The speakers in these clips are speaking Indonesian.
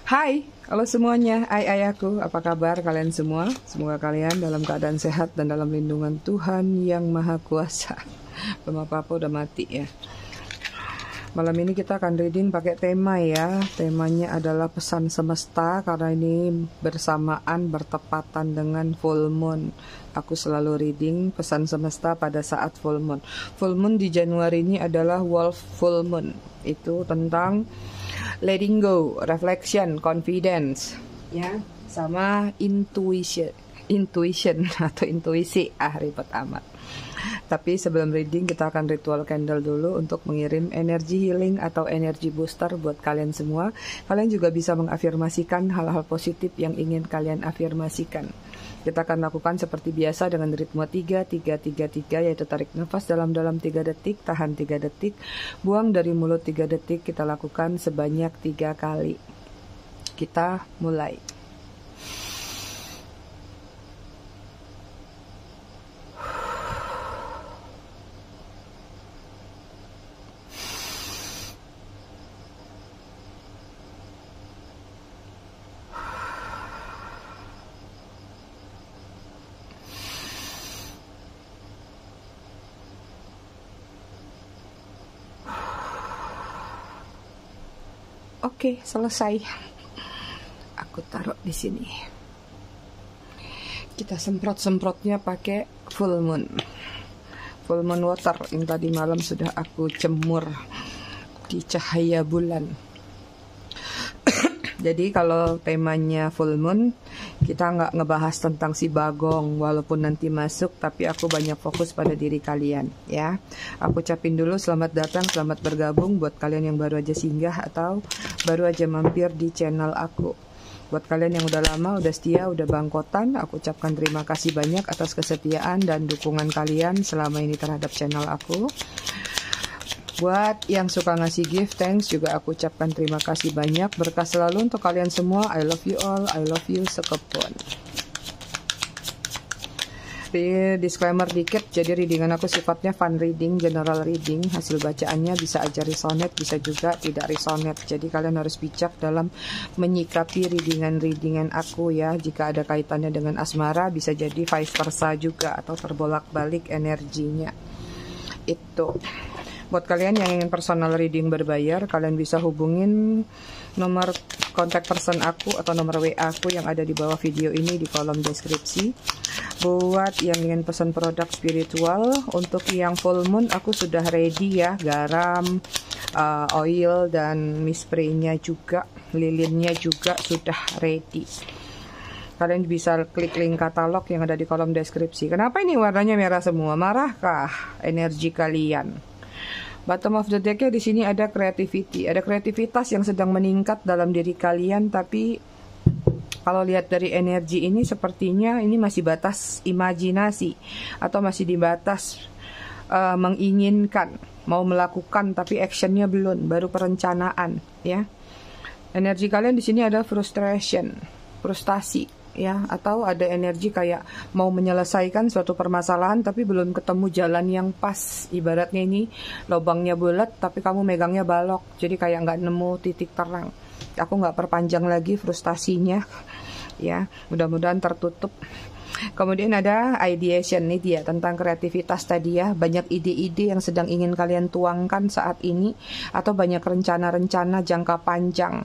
Hai, halo semuanya. Ayahku, apa kabar kalian semua? Semoga kalian dalam keadaan sehat dan dalam lindungan Tuhan yang Maha Kuasa. Belum apa-apa udah mati ya. Malam ini kita akan reading pakai tema ya. Temanya adalah pesan semesta karena ini bersamaan bertepatan dengan full moon. Aku selalu reading pesan semesta pada saat full moon. Full moon di Januari ini adalah wolf full moon. Itu tentang letting go, reflection, confidence, ya, sama intuition atau intuisi. Ribet amat. Tapi sebelum reading kita akan ritual candle dulu untuk mengirim energi healing atau energi booster buat kalian semua. Kalian juga bisa mengafirmasikan hal-hal positif yang ingin kalian afirmasikan. Kita akan lakukan seperti biasa dengan ritme 3-3-3-3, yaitu tarik nafas dalam-dalam 3 detik, tahan 3 detik, buang dari mulut 3 detik. Kita lakukan sebanyak 3 kali. Kita mulai. Oke, selesai. Aku taruh di sini. Kita semprot-semprotnya pakai full moon water yang tadi malam sudah aku jemur di cahaya bulan. Jadi kalau temanya full moon, kita nggak ngebahas tentang si bagong, walaupun nanti masuk, tapi aku banyak fokus pada diri kalian, ya. Aku ucapin dulu selamat datang, selamat bergabung buat kalian yang baru aja singgah atau baru aja mampir di channel aku. Buat kalian yang udah lama, udah setia, udah bangkotan, aku ucapkan terima kasih banyak atas kesetiaan dan dukungan kalian selama ini terhadap channel aku. Buat yang suka ngasih gift, thanks juga aku ucapkan terima kasih banyak. Berkah selalu untuk kalian semua. I love you all. I love you sekepon. Disclaimer dikit, jadi readingan aku sifatnya fun reading, general reading. Hasil bacaannya bisa aja resonate, bisa juga tidak resonate. Jadi kalian harus bijak dalam menyikapi readingan aku ya. Jika ada kaitannya dengan asmara, bisa jadi vice versa juga, atau terbolak-balik energinya. Itu. Buat kalian yang ingin personal reading berbayar, kalian bisa hubungin nomor kontak person aku atau nomor WA aku yang ada di bawah video ini di kolom deskripsi. Buat yang ingin pesan produk spiritual, untuk yang full moon aku sudah ready ya, garam, oil dan mist spray-nya juga, lilinnya juga sudah ready. Kalian bisa klik link katalog yang ada di kolom deskripsi. Kenapa ini warnanya merah semua? Marahkah energi kalian? Bottom of the deck-nya di sini ada creativity, ada kreativitas yang sedang meningkat dalam diri kalian, tapi kalau lihat dari energi ini sepertinya ini masih batas imajinasi atau masih di batas menginginkan, mau melakukan tapi actionnya belum, baru perencanaan ya. Energi kalian di sini ada frustasi ya, atau ada energi kayak mau menyelesaikan suatu permasalahan tapi belum ketemu jalan yang pas. Ibaratnya ini lubangnya bulat tapi kamu megangnya balok, jadi kayak nggak nemu titik terang. Aku nggak perpanjang lagi frustasinya ya, mudah-mudahan tertutup. Kemudian ada ideation, nih dia tentang kreativitas tadi ya. Banyak ide-ide yang sedang ingin kalian tuangkan saat ini, atau banyak rencana-rencana jangka panjang,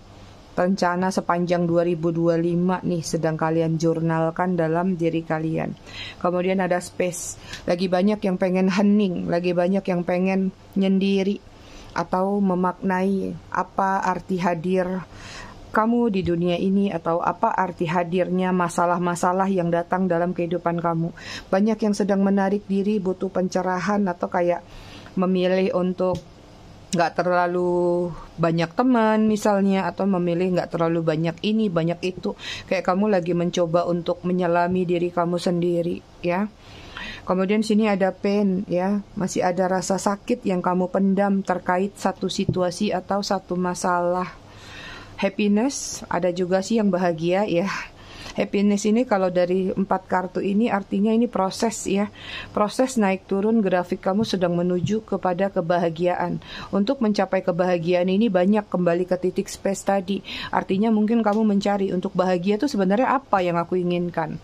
rencana sepanjang 2025 nih sedang kalian jurnalkan dalam diri kalian. Kemudian ada space, lagi banyak yang pengen hening, lagi banyak yang pengen nyendiri atau memaknai apa arti hadir kamu di dunia ini, atau apa arti hadirnya masalah-masalah yang datang dalam kehidupan kamu. Banyak yang sedang menarik diri, butuh pencerahan, atau kayak memilih untuk nggak terlalu banyak teman misalnya, atau memilih nggak terlalu banyak ini, banyak itu. Kayak kamu lagi mencoba untuk menyelami diri kamu sendiri ya. Kemudian sini ada pain ya, masih ada rasa sakit yang kamu pendam terkait satu situasi atau satu masalah. Happiness, ada juga sih yang bahagia ya. Happiness ini kalau dari 4 kartu ini artinya ini proses ya. Proses naik turun grafik kamu sedang menuju kepada kebahagiaan. Untuk mencapai kebahagiaan ini banyak kembali ke titik space tadi. Artinya mungkin kamu mencari untuk bahagia itu sebenarnya apa yang aku inginkan.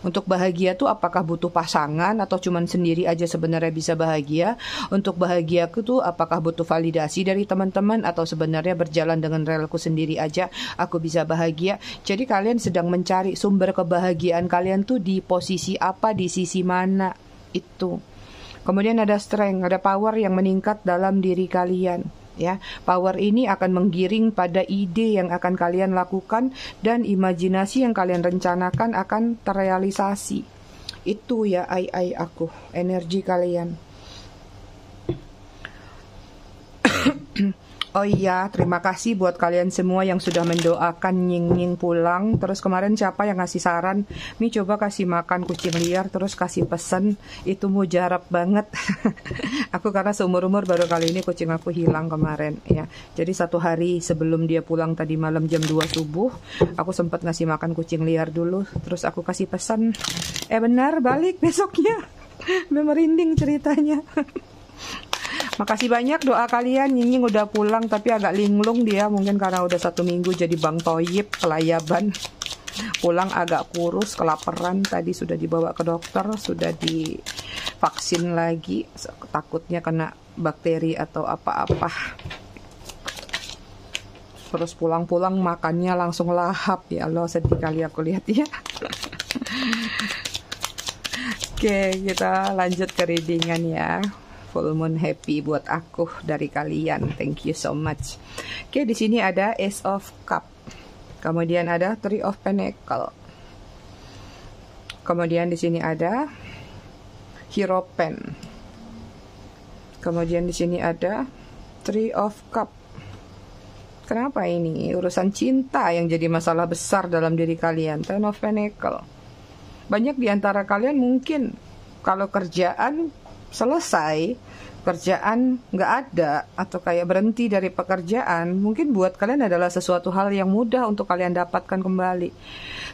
Untuk bahagia tuh apakah butuh pasangan atau cuman sendiri aja sebenarnya bisa bahagia? Untuk bahagiaku tuh apakah butuh validasi dari teman-teman atau sebenarnya berjalan dengan relku sendiri aja aku bisa bahagia? Jadi kalian sedang mencari sumber kebahagiaan kalian tuh di posisi apa, di sisi mana itu. Kemudian ada strength, ada power yang meningkat dalam diri kalian. Ya, power ini akan menggiring pada ide yang akan kalian lakukan dan imajinasi yang kalian rencanakan akan terrealisasi. Itu ya aku, energi kalian. Oh iya, terima kasih buat kalian semua yang sudah mendoakan Nying pulang. Terus kemarin siapa yang ngasih saran, Mi coba kasih makan kucing liar, terus kasih pesen. Itu mujarab banget. Aku karena seumur-umur baru kali ini kucing aku hilang kemarin ya. Jadi 1 hari sebelum dia pulang tadi malam jam 2 subuh, aku sempat ngasih makan kucing liar dulu. Terus aku kasih pesan, benar balik besoknya. Merinding ceritanya. Makasih banyak doa kalian. Nying udah pulang tapi agak linglung dia, mungkin karena udah 1 minggu jadi Bang Toyib kelayaban. Pulang agak kurus, kelaparan. Tadi sudah dibawa ke dokter, sudah divaksin lagi, takutnya kena bakteri atau apa-apa. Terus pulang-pulang makannya langsung lahap. Ya Allah, sedih kali aku lihat ya. Oke, kita lanjut ke readingan ya. Full moon happy buat aku dari kalian. Thank you so much. Oke, di sini ada Ace of Cup. Kemudian ada Three of Pentacle. Kemudian di sini ada Hero Pen. Kemudian di sini ada Three of Cup. Kenapa ini? Urusan cinta yang jadi masalah besar dalam diri kalian. Ten of Pentacle. Banyak di antara kalian mungkin kalau kerjaan selesai, kerjaan nggak ada, atau kayak berhenti dari pekerjaan, mungkin buat kalian adalah sesuatu hal yang mudah untuk kalian dapatkan kembali.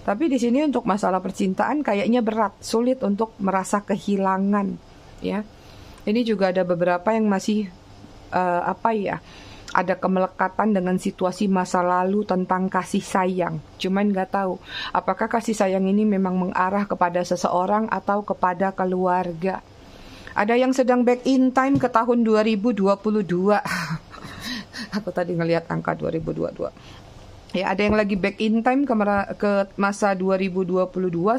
Tapi di sini untuk masalah percintaan kayaknya berat, sulit untuk merasa kehilangan, ya. Ini juga ada beberapa yang masih ada kemelekatan dengan situasi masa lalu tentang kasih sayang. Cuman nggak tahu apakah kasih sayang ini memang mengarah kepada seseorang atau kepada keluarga. Ada yang sedang back in time ke tahun 2022. Aku tadi ngelihat angka 2022. Ya, ada yang lagi back in time ke masa 2022.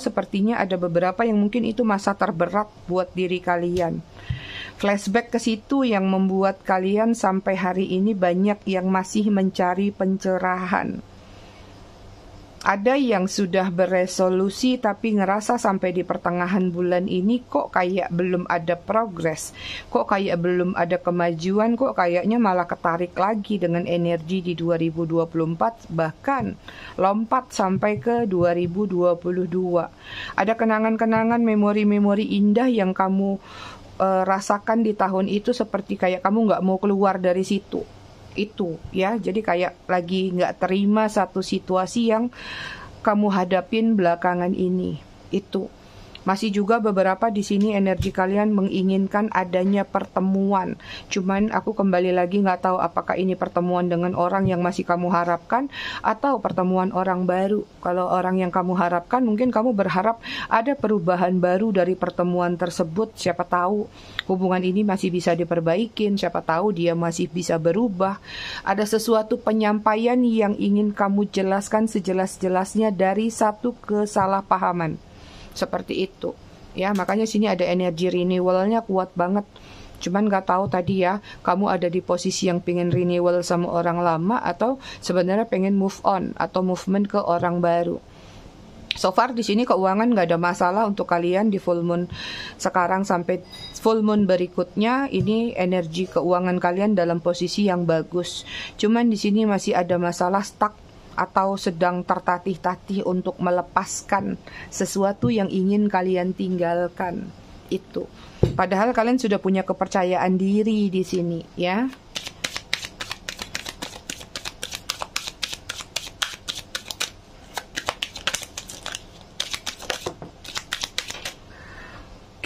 Sepertinya ada beberapa yang mungkin itu masa terberat buat diri kalian. Flashback ke situ yang membuat kalian sampai hari ini banyak yang masih mencari pencerahan. Ada yang sudah beresolusi tapi ngerasa sampai di pertengahan bulan ini kok kayak belum ada progres, kok kayak belum ada kemajuan, kok kayaknya malah ketarik lagi dengan energi di 2024, bahkan lompat sampai ke 2022. Ada kenangan-kenangan, memori-memori indah yang kamu rasakan di tahun itu, seperti kayak kamu nggak mau keluar dari situ. Itu ya, jadi kayak lagi nggak terima satu situasi yang kamu hadapin belakangan ini. Itu masih juga beberapa di sini energi kalian menginginkan adanya pertemuan. Cuman aku kembali lagi nggak tahu apakah ini pertemuan dengan orang yang masih kamu harapkan atau pertemuan orang baru. Kalau orang yang kamu harapkan, mungkin kamu berharap ada perubahan baru dari pertemuan tersebut. Siapa tahu hubungan ini masih bisa diperbaikin, siapa tahu dia masih bisa berubah. Ada sesuatu penyampaian yang ingin kamu jelaskan sejelas-jelasnya dari satu kesalahpahaman. Seperti itu. Ya, makanya sini ada energi renewalnya kuat banget. Cuman gak tahu tadi ya, kamu ada di posisi yang pengen renewal sama orang lama atau sebenarnya pengen move on atau movement ke orang baru. So far di sini keuangan nggak ada masalah untuk kalian di full moon sekarang sampai full moon berikutnya. Ini energi keuangan kalian dalam posisi yang bagus. Cuman di sini masih ada masalah stuck atau sedang tertatih-tatih untuk melepaskan sesuatu yang ingin kalian tinggalkan itu. Padahal kalian sudah punya kepercayaan diri di sini, ya.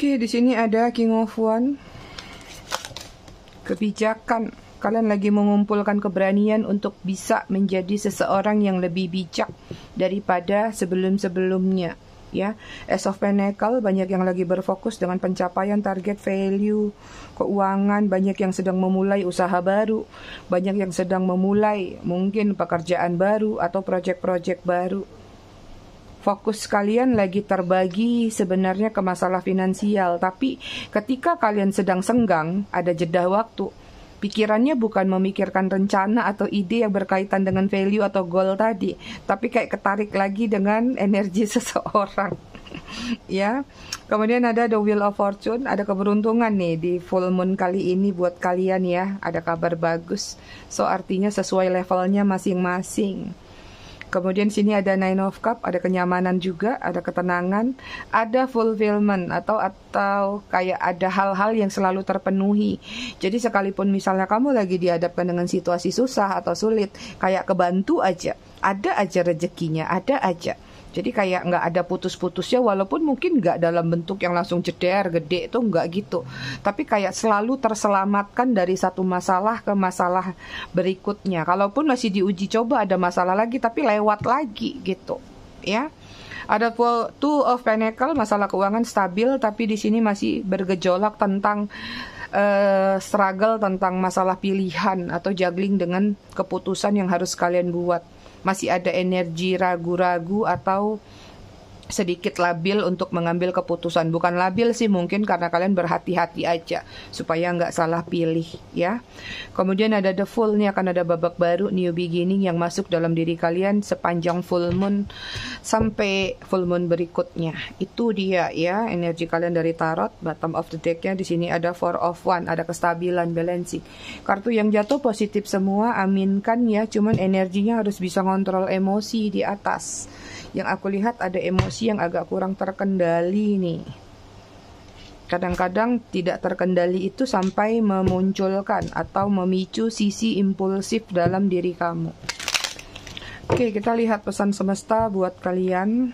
Oke, di sini ada King of Wands. Kebijakan. Kalian lagi mengumpulkan keberanian untuk bisa menjadi seseorang yang lebih bijak daripada sebelum-sebelumnya. Ya, Ace of Pentacles, banyak yang lagi berfokus dengan pencapaian target value, keuangan, banyak yang sedang memulai usaha baru, banyak yang sedang memulai mungkin pekerjaan baru atau proyek-proyek baru. Fokus kalian lagi terbagi sebenarnya ke masalah finansial, tapi ketika kalian sedang senggang, ada jeda waktu. Pikirannya bukan memikirkan rencana atau ide yang berkaitan dengan value atau goal tadi, tapi kayak ketarik lagi dengan energi seseorang. Ya. Kemudian ada the Wheel of Fortune, ada keberuntungan nih di full moon kali ini buat kalian ya, ada kabar bagus. So artinya sesuai levelnya masing-masing. Kemudian sini ada Nine of Cups, ada kenyamanan juga, ada ketenangan, ada fulfillment atau kayak ada hal-hal yang selalu terpenuhi. Jadi sekalipun misalnya kamu lagi dihadapkan dengan situasi susah atau sulit, kayak kebantu aja, ada aja rezekinya, ada aja. Jadi kayak nggak ada putus-putusnya, walaupun mungkin nggak dalam bentuk yang langsung jeder, gede itu nggak gitu. Tapi kayak selalu terselamatkan dari satu masalah ke masalah berikutnya. Kalaupun masih diuji coba ada masalah lagi, tapi lewat lagi gitu, ya. Ada Two of Pentacles, masalah keuangan stabil, tapi di sini masih bergejolak tentang struggle, tentang masalah pilihan atau juggling dengan keputusan yang harus kalian buat. Masih ada energi ragu-ragu atau sedikit labil untuk mengambil keputusan. Bukan labil sih, mungkin karena kalian berhati-hati aja supaya nggak salah pilih ya. Kemudian ada the full, nih akan ada babak baru, new beginning yang masuk dalam diri kalian sepanjang full moon sampai full moon berikutnya. Itu dia ya energi kalian dari tarot. Bottom of the decknya di sini ada Four of Wands, ada kestabilan, balancing. Kartu yang jatuh positif semua, aminkan ya. Cuman energinya harus bisa ngontrol emosi di atas. Yang aku lihat ada emosi yang agak kurang terkendali nih. Kadang-kadang tidak terkendali itu sampai memunculkan atau memicu sisi impulsif dalam diri kamu. Oke, kita lihat pesan semesta buat kalian.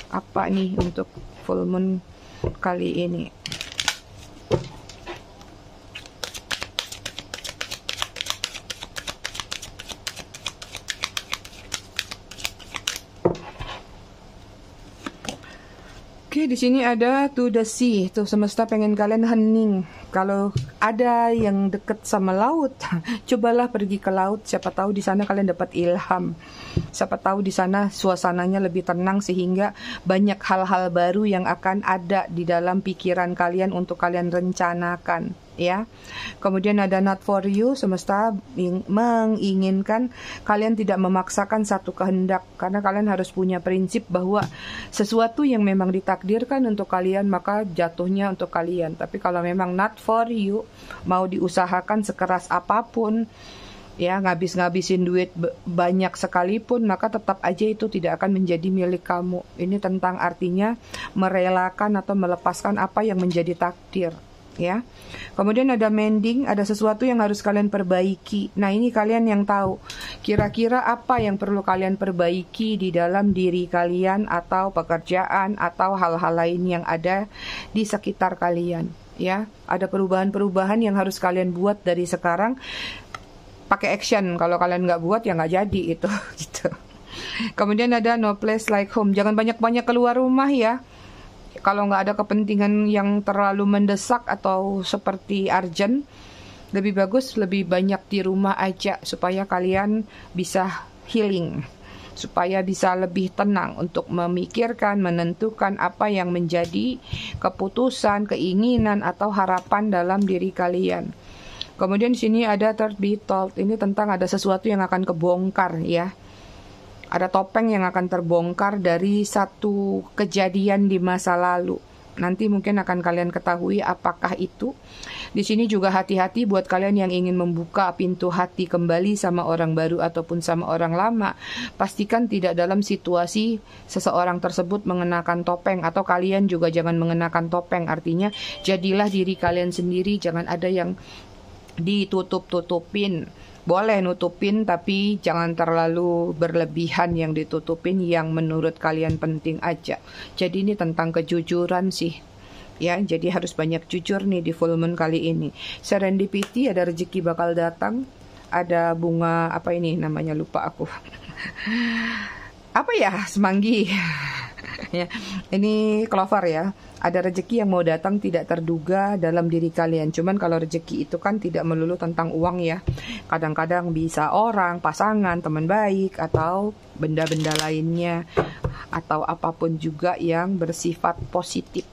Apa nih untuk full moon kali ini? Oke, di sini ada to the sea. Tuh semesta pengen kalian hening. Kalau ada yang deket sama laut, cobalah pergi ke laut. Siapa tahu di sana kalian dapat ilham. Siapa tahu di sana suasananya lebih tenang sehingga banyak hal-hal baru yang akan ada di dalam pikiran kalian untuk kalian rencanakan. Ya, kemudian ada not for you, semesta menginginkan kalian tidak memaksakan satu kehendak, karena kalian harus punya prinsip bahwa sesuatu yang memang ditakdirkan untuk kalian maka jatuhnya untuk kalian. Tapi kalau memang not for you, mau diusahakan sekeras apapun, ya ngabis-ngabisin duit banyak sekalipun, maka tetap aja itu tidak akan menjadi milik kamu. Ini tentang artinya merelakan atau melepaskan apa yang menjadi takdir. Ya, kemudian ada mending, ada sesuatu yang harus kalian perbaiki. Nah, ini kalian yang tahu kira-kira apa yang perlu kalian perbaiki di dalam diri kalian atau pekerjaan atau hal-hal lain yang ada di sekitar kalian. Ya, ada perubahan-perubahan yang harus kalian buat dari sekarang. Pakai action, kalau kalian nggak buat ya nggak jadi itu. Gitu. Kemudian ada no place like home, jangan banyak-banyak keluar rumah ya. Kalau nggak ada kepentingan yang terlalu mendesak atau seperti urgent, lebih bagus lebih banyak di rumah aja supaya kalian bisa healing, supaya bisa lebih tenang untuk memikirkan, menentukan apa yang menjadi keputusan, keinginan atau harapan dalam diri kalian. Kemudian di sini ada third be told, ini tentang ada sesuatu yang akan kebongkar ya. Ada topeng yang akan terbongkar dari satu kejadian di masa lalu. Nanti mungkin akan kalian ketahui apakah itu. Di sini juga hati-hati buat kalian yang ingin membuka pintu hati kembali sama orang baru ataupun sama orang lama. Pastikan tidak dalam situasi seseorang tersebut mengenakan topeng, atau kalian juga jangan mengenakan topeng. Artinya jadilah diri kalian sendiri, jangan ada yang ditutup-tutupin. Boleh nutupin, tapi jangan terlalu berlebihan yang ditutupin, yang menurut kalian penting aja. Jadi ini tentang kejujuran sih. ya. Jadi harus banyak jujur nih di full moon kali ini. Serendipity, ada rezeki bakal datang. Ada bunga apa ini namanya, lupa aku. Apa ya, semanggi. Ya, ini clover ya. Ada rezeki yang mau datang tidak terduga dalam diri kalian. Cuman kalau rezeki itu kan tidak melulu tentang uang ya. Kadang-kadang bisa orang, pasangan, teman baik, atau benda-benda lainnya, atau apapun juga yang bersifat positif.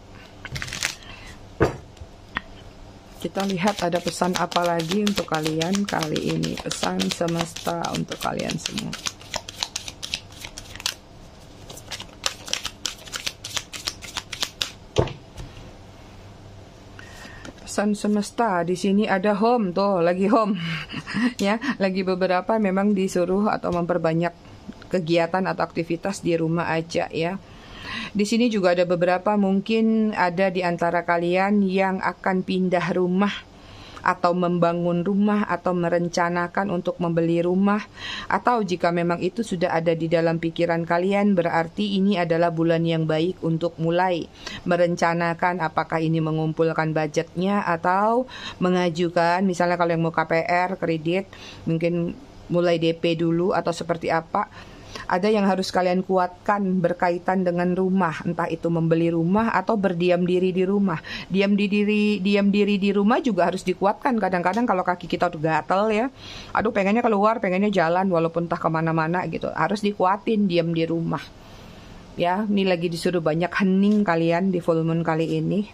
Kita lihat ada pesan apa lagi untuk kalian kali ini. Pesan semesta untuk kalian semua. Pesan semesta di sini ada home tuh, lagi home. Ya, lagi beberapa memang disuruh atau memperbanyak kegiatan atau aktivitas di rumah aja ya. Di sini juga ada beberapa, mungkin ada di antara kalian yang akan pindah rumah atau membangun rumah atau merencanakan untuk membeli rumah, atau jika memang itu sudah ada di dalam pikiran kalian, berarti ini adalah bulan yang baik untuk mulai merencanakan apakah ini mengumpulkan budgetnya atau mengajukan, misalnya kalau yang mau KPR, kredit, mungkin mulai DP dulu atau seperti apa. Ada yang harus kalian kuatkan berkaitan dengan rumah, entah itu membeli rumah atau berdiam diri di rumah. Diam diri di rumah juga harus dikuatkan. Kadang-kadang kalau kaki kita udah gatel ya, aduh pengennya keluar, pengennya jalan walaupun entah kemana-mana gitu, harus dikuatin diam di rumah. Ya, ini lagi disuruh banyak hening kalian di full moon kali ini.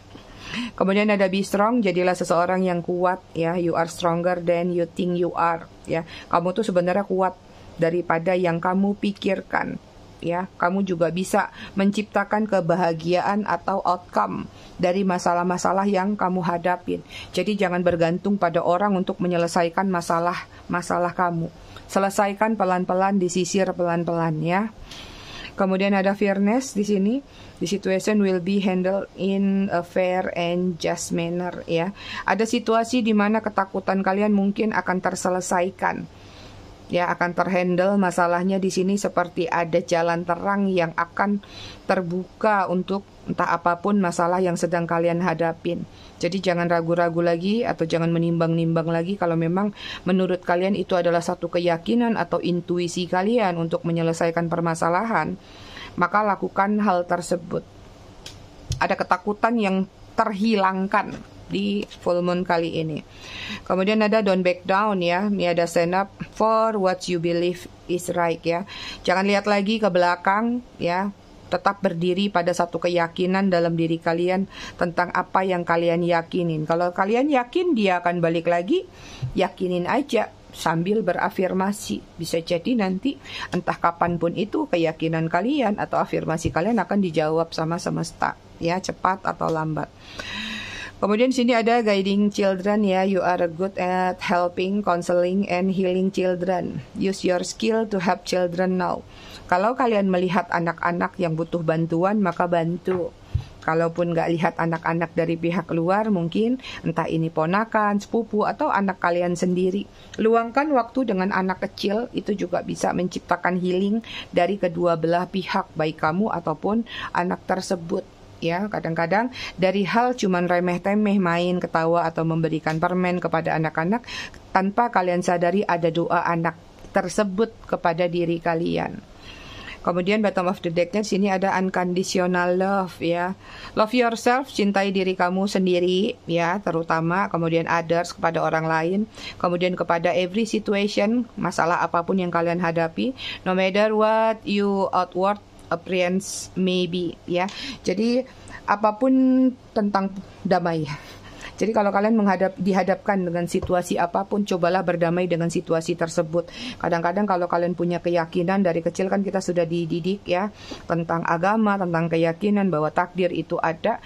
Kemudian ada be strong, jadilah seseorang yang kuat ya. You are stronger than you think you are ya. Kamu tuh sebenarnya kuat daripada yang kamu pikirkan ya. Kamu juga bisa menciptakan kebahagiaan atau outcome dari masalah-masalah yang kamu hadapin. Jadi jangan bergantung pada orang untuk menyelesaikan masalah kamu. Selesaikan pelan-pelan, disisir pelan-pelan ya. Kemudian ada fairness di sini. The situation will be handled in a fair and just manner ya. Ada situasi di mana ketakutan kalian mungkin akan terselesaikan. Ya, akan terhandle masalahnya di sini, seperti ada jalan terang yang akan terbuka untuk entah apapun masalah yang sedang kalian hadapin. Jadi jangan ragu-ragu lagi atau jangan menimbang-nimbang lagi. Kalau memang menurut kalian itu adalah satu keyakinan atau intuisi kalian untuk menyelesaikan permasalahan, maka lakukan hal tersebut. Ada ketakutan yang terhilangkan di full moon kali ini. Kemudian ada don't back down ya. Ini ada stand up for what you believe is right ya. Jangan lihat lagi ke belakang ya. Tetap berdiri pada satu keyakinan dalam diri kalian tentang apa yang kalian yakinin. Kalau kalian yakin dia akan balik lagi, yakinin aja sambil berafirmasi. Bisa jadi nanti entah kapanpun itu keyakinan kalian atau afirmasi kalian akan dijawab sama semesta ya, cepat atau lambat. Kemudian di sini ada guiding children ya. You are good at helping, counseling, and healing children. Use your skill to help children now. Kalau kalian melihat anak-anak yang butuh bantuan, maka bantu. Kalaupun nggak lihat anak-anak dari pihak luar, mungkin entah ini ponakan, sepupu, atau anak kalian sendiri. Luangkan waktu dengan anak kecil, itu juga bisa menciptakan healing dari kedua belah pihak, baik kamu ataupun anak tersebut. Ya, kadang-kadang dari hal cuman remeh-temeh, main, ketawa, atau memberikan permen kepada anak-anak, tanpa kalian sadari ada doa anak tersebut kepada diri kalian. Kemudian bottom of the deck-nya sini ada unconditional love ya. Love yourself, cintai diri kamu sendiri ya, terutama, kemudian others, kepada orang lain, kemudian kepada every situation, masalah apapun yang kalian hadapi, no matter what you outward appearance maybe ya. Jadi apapun tentang damai. Jadi kalau kalian dihadapkan dengan situasi apapun, cobalah berdamai dengan situasi tersebut. Kadang-kadang kalau kalian punya keyakinan, dari kecil kan kita sudah dididik ya tentang agama, tentang keyakinan bahwa takdir itu ada.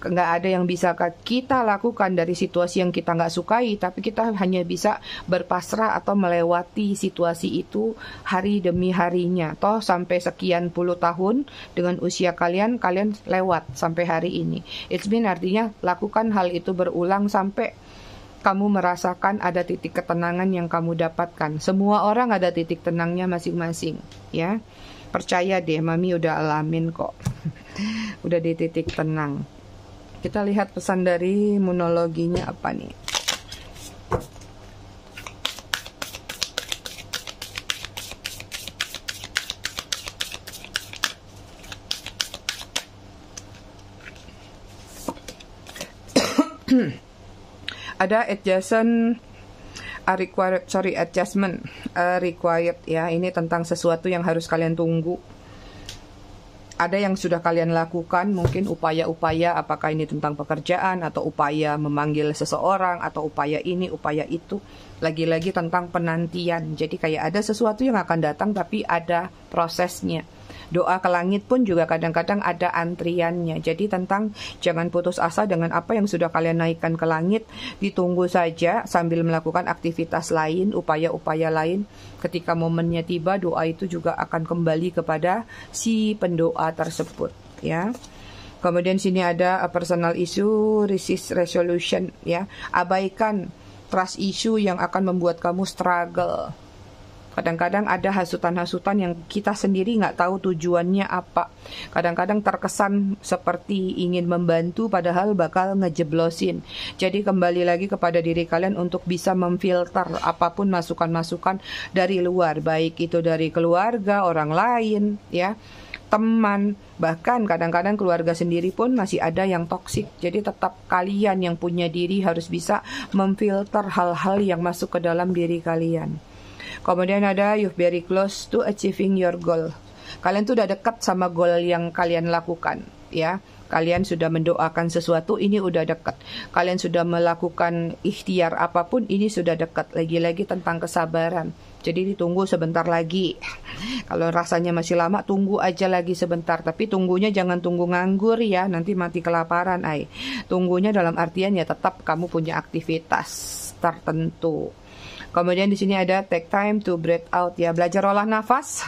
Nggak ada yang bisa kita lakukan dari situasi yang kita nggak sukai, tapi kita hanya bisa berpasrah atau melewati situasi itu hari demi harinya. Toh sampai sekian puluh tahun dengan usia kalian lewat sampai hari ini. It's mean artinya lakukan hal itu berulang sampai kamu merasakan ada titik ketenangan yang kamu dapatkan. Semua orang ada titik tenangnya masing-masing ya. Percaya deh, Mami udah alamin kok. Udah di titik tenang. Kita lihat pesan dari monologinya apa nih. Ada adjustment required ya. Ini tentang sesuatu yang harus kalian tunggu. Ada yang sudah kalian lakukan, mungkin upaya-upaya, apakah ini tentang pekerjaan atau upaya memanggil seseorang atau upaya ini, upaya itu. Lagi-lagi tentang penantian. Jadi kayak ada sesuatu yang akan datang tapi ada prosesnya. Doa ke langit pun juga kadang-kadang ada antriannya. Jadi tentang jangan putus asa dengan apa yang sudah kalian naikkan ke langit. Ditunggu saja sambil melakukan aktivitas lain, upaya-upaya lain. Ketika momennya tiba, doa itu juga akan kembali kepada si pendoa tersebut, ya. Kemudian sini ada a personal issue, resist resolution, ya. Abaikan trust issue yang akan membuat kamu struggle. Kadang-kadang ada hasutan-hasutan yang kita sendiri nggak tahu tujuannya apa. Kadang-kadang terkesan seperti ingin membantu padahal bakal ngejeblosin. Jadi kembali lagi kepada diri kalian untuk bisa memfilter apapun masukan-masukan dari luar. Baik itu dari keluarga, orang lain, ya, teman, bahkan kadang-kadang keluarga sendiri pun masih ada yang toksik. Jadi tetap kalian yang punya diri harus bisa memfilter hal-hal yang masuk ke dalam diri kalian. Kemudian ada you're very close to achieving your goal. Kalian tuh udah dekat sama goal yang kalian lakukan, ya. Kalian sudah mendoakan sesuatu, ini udah dekat. Kalian sudah melakukan ikhtiar apapun, ini sudah dekat. Lagi-lagi tentang kesabaran. Jadi ditunggu sebentar lagi. Kalau rasanya masih lama, tunggu aja lagi sebentar. Tapi tunggunya jangan tunggu nganggur ya, nanti mati kelaparan. Tunggunya dalam artian ya tetap kamu punya aktivitas tertentu. Kemudian di sini ada take time to breathe out, ya, belajar olah nafas.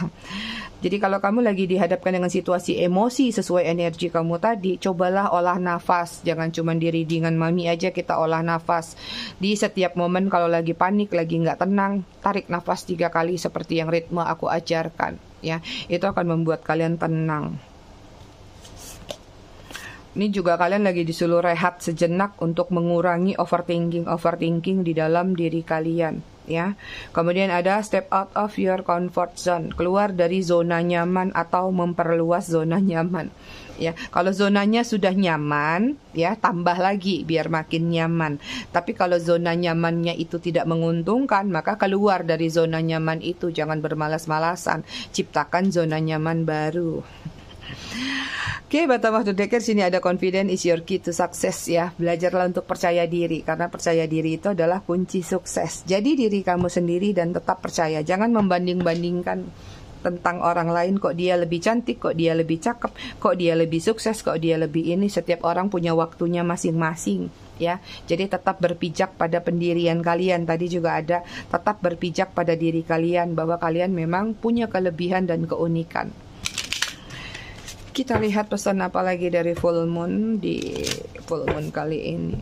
Jadi kalau kamu lagi dihadapkan dengan situasi emosi sesuai energi kamu tadi, cobalah olah nafas. Jangan cuma di readingan mami aja kita olah nafas. Di setiap momen kalau lagi panik, lagi nggak tenang, tarik nafas 3 kali seperti yang ritme aku ajarkan, ya. Itu akan membuat kalian tenang. Ini juga kalian lagi disuruh rehat sejenak untuk mengurangi overthinking di dalam diri kalian, ya. Kemudian ada step out of your comfort zone, keluar dari zona nyaman atau memperluas zona nyaman, ya. Kalau zonanya sudah nyaman, ya, tambah lagi biar makin nyaman. Tapi kalau zona nyamannya itu tidak menguntungkan, maka keluar dari zona nyaman itu. Jangan bermalas-malasan, ciptakan zona nyaman baru. Oke, Bottom of the Deck, sini ada confidence is your key to success, ya. Belajarlah untuk percaya diri, karena percaya diri itu adalah kunci sukses. Jadi diri kamu sendiri dan tetap percaya. Jangan membanding-bandingkan tentang orang lain, kok dia lebih cantik, kok dia lebih cakep, kok dia lebih sukses, kok dia lebih ini. Setiap orang punya waktunya masing-masing, ya. Jadi tetap berpijak pada pendirian kalian. Tadi juga ada tetap berpijak pada diri kalian bahwa kalian memang punya kelebihan dan keunikan. Kita lihat pesan apa lagi dari full moon di full moon kali ini.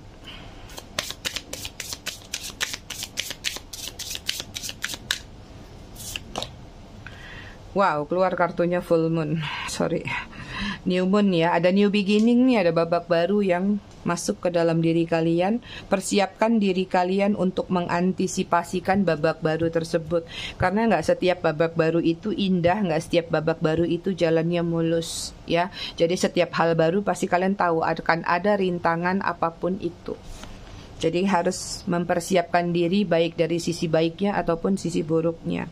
Wow, keluar kartunya full moon. Sorry. New moon, ya. Ada new beginning nih, ada babak baru yang masuk ke dalam diri kalian. Persiapkan diri kalian untuk mengantisipasikan babak baru tersebut. Karena nggak setiap babak baru itu indah, nggak setiap babak baru itu jalannya mulus, ya. Jadi setiap hal baru pasti kalian tahu akan ada rintangan apapun itu. Jadi harus mempersiapkan diri baik dari sisi baiknya ataupun sisi buruknya.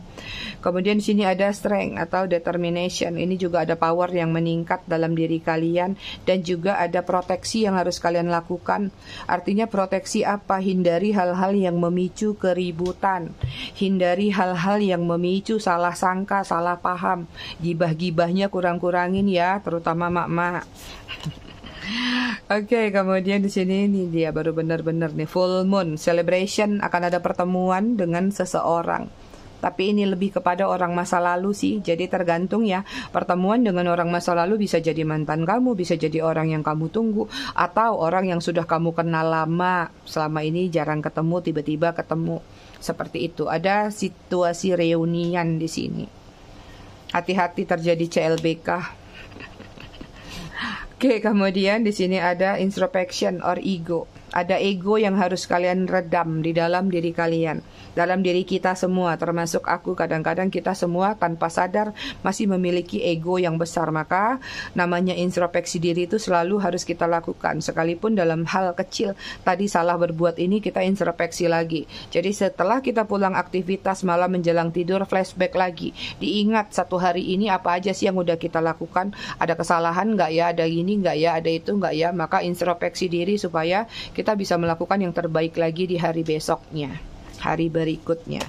Kemudian di sini ada strength atau determination. Ini juga ada power yang meningkat dalam diri kalian dan juga ada proteksi yang harus kalian lakukan. Artinya proteksi apa? Hindari hal-hal yang memicu keributan. Hindari hal-hal yang memicu salah sangka, salah paham. Gibah-gibahnya kurang-kurangin ya, terutama mak-mak. Oke, kemudian di sini ini dia baru benar-benar nih full moon celebration, akan ada pertemuan dengan seseorang. Tapi ini lebih kepada orang masa lalu sih. Jadi tergantung ya. Pertemuan dengan orang masa lalu bisa jadi mantan kamu, bisa jadi orang yang kamu tunggu, atau orang yang sudah kamu kenal lama. Selama ini jarang ketemu, tiba-tiba ketemu. Seperti itu. Ada situasi reunian di sini. Hati-hati terjadi CLBK. Oke, kemudian di sini ada introspection or ego. Ada ego yang harus kalian redam di dalam diri kalian, dalam diri kita semua, termasuk aku. Kadang-kadang kita semua tanpa sadar masih memiliki ego yang besar. Maka namanya introspeksi diri itu selalu harus kita lakukan. Sekalipun dalam hal kecil, tadi salah berbuat ini, kita introspeksi lagi. Jadi setelah kita pulang aktivitas malam menjelang tidur, flashback lagi, diingat satu hari ini apa aja sih yang udah kita lakukan, ada kesalahan nggak ya, ada ini nggak ya, ada itu nggak ya. Maka introspeksi diri supaya kita bisa melakukan yang terbaik lagi di hari besoknya, hari berikutnya.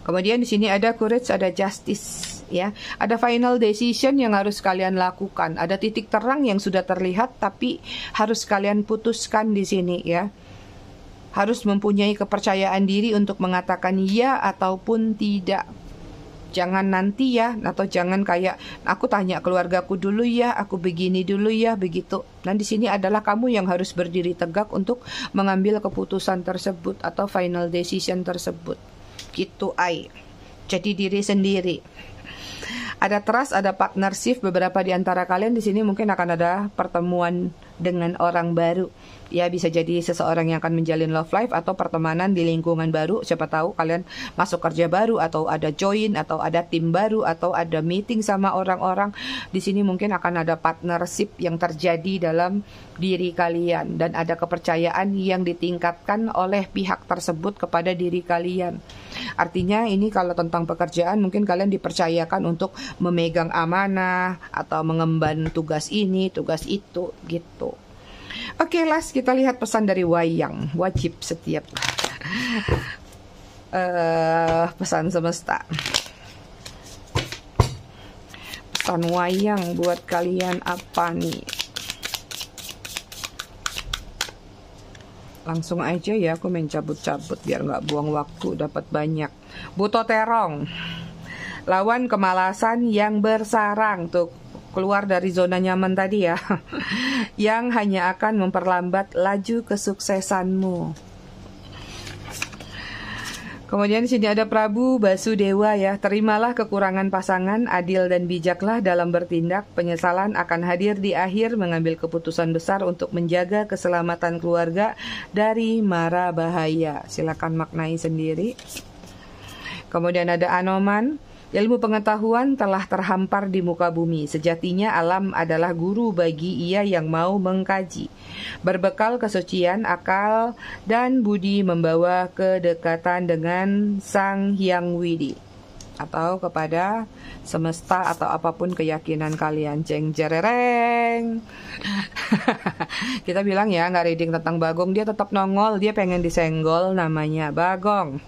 Kemudian di sini ada courage, ada justice, ya. Ada final decision yang harus kalian lakukan. Ada titik terang yang sudah terlihat tapi harus kalian putuskan di sini, ya. Harus mempunyai kepercayaan diri untuk mengatakan ya ataupun tidak. Jangan nanti ya, atau jangan kayak aku tanya keluargaku dulu ya, aku begini dulu ya, begitu. Dan di sini adalah kamu yang harus berdiri tegak untuk mengambil keputusan tersebut atau final decision tersebut. Gitu, jadi diri sendiri. Ada trust, ada partnership. Beberapa di antara kalian di sini mungkin akan ada pertemuan dengan orang baru. Ya, bisa jadi seseorang yang akan menjalin love life atau pertemanan di lingkungan baru. Siapa tahu kalian masuk kerja baru, atau ada join, atau ada tim baru, atau ada meeting sama orang-orang. Di sini mungkin akan ada partnership yang terjadi dalam diri kalian, dan ada kepercayaan yang ditingkatkan oleh pihak tersebut kepada diri kalian. Artinya ini kalau tentang pekerjaan, mungkin kalian dipercayakan untuk memegang amanah atau mengemban tugas ini, tugas itu, gitu. Oke, last kita lihat pesan dari Wayang. Wajib setiap pesan semesta. Pesan Wayang buat kalian apa nih? Langsung aja ya, aku main cabut-cabut biar nggak buang waktu, dapat banyak. Buto Terong, lawan kemalasan yang bersarang. Tuh, keluar dari zona nyaman tadi ya, yang hanya akan memperlambat laju kesuksesanmu. Kemudian di sini ada Prabu Basudewa ya. Terimalah kekurangan pasangan, adil dan bijaklah dalam bertindak. Penyesalan akan hadir di akhir mengambil keputusan besar untuk menjaga keselamatan keluarga dari mara bahaya. Silakan maknai sendiri. Kemudian ada Anoman. Ilmu pengetahuan telah terhampar di muka bumi. Sejatinya alam adalah guru bagi ia yang mau mengkaji. Berbekal kesucian, akal, dan budi membawa kedekatan dengan Sang Hyang Widi, atau kepada semesta atau apapun keyakinan kalian. Ceng jerereng. Kita bilang ya, nggak reading tentang Bagong, dia tetap nongol, dia pengen disenggol, namanya Bagong.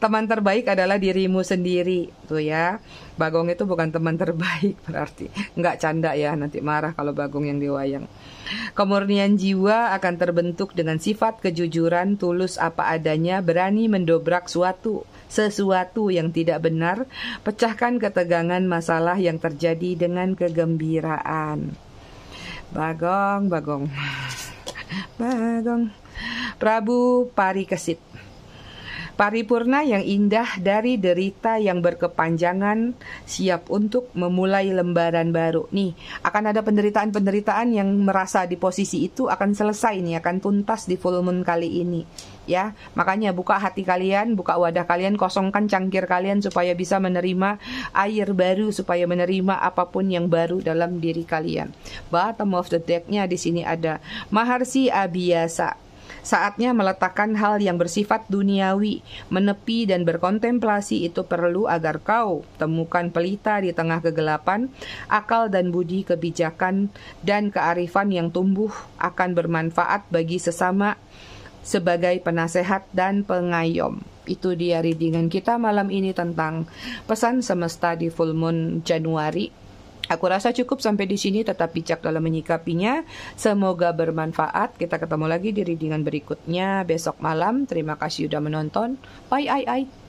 Teman terbaik adalah dirimu sendiri, tuh ya. Bagong itu bukan teman terbaik berarti. Nggak canda ya, nanti marah kalau Bagong yang diwayang. Kemurnian jiwa akan terbentuk dengan sifat kejujuran, tulus apa adanya, berani mendobrak sesuatu yang tidak benar, pecahkan ketegangan masalah yang terjadi dengan kegembiraan. Bagong, Bagong. Bagong. Prabu Parikesit. Paripurna yang indah dari derita yang berkepanjangan, siap untuk memulai lembaran baru. Nih, akan ada penderitaan-penderitaan yang merasa di posisi itu akan selesai nih, akan tuntas di full moon kali ini. Ya, makanya buka hati kalian, buka wadah kalian, kosongkan cangkir kalian supaya bisa menerima air baru, supaya menerima apapun yang baru dalam diri kalian. Bottom of the deck-nya di sini ada Maharsi Abiyasa. Saatnya meletakkan hal yang bersifat duniawi, menepi dan berkontemplasi itu perlu agar kau temukan pelita di tengah kegelapan. Akal dan budi, kebijakan dan kearifan yang tumbuh akan bermanfaat bagi sesama sebagai penasehat dan pengayom. Itu dia readingan kita malam ini tentang pesan semesta di full moon Januari. Aku rasa cukup sampai di sini, tetap bijak dalam menyikapinya. Semoga bermanfaat. Kita ketemu lagi di readingan berikutnya besok malam. Terima kasih sudah menonton. Bye.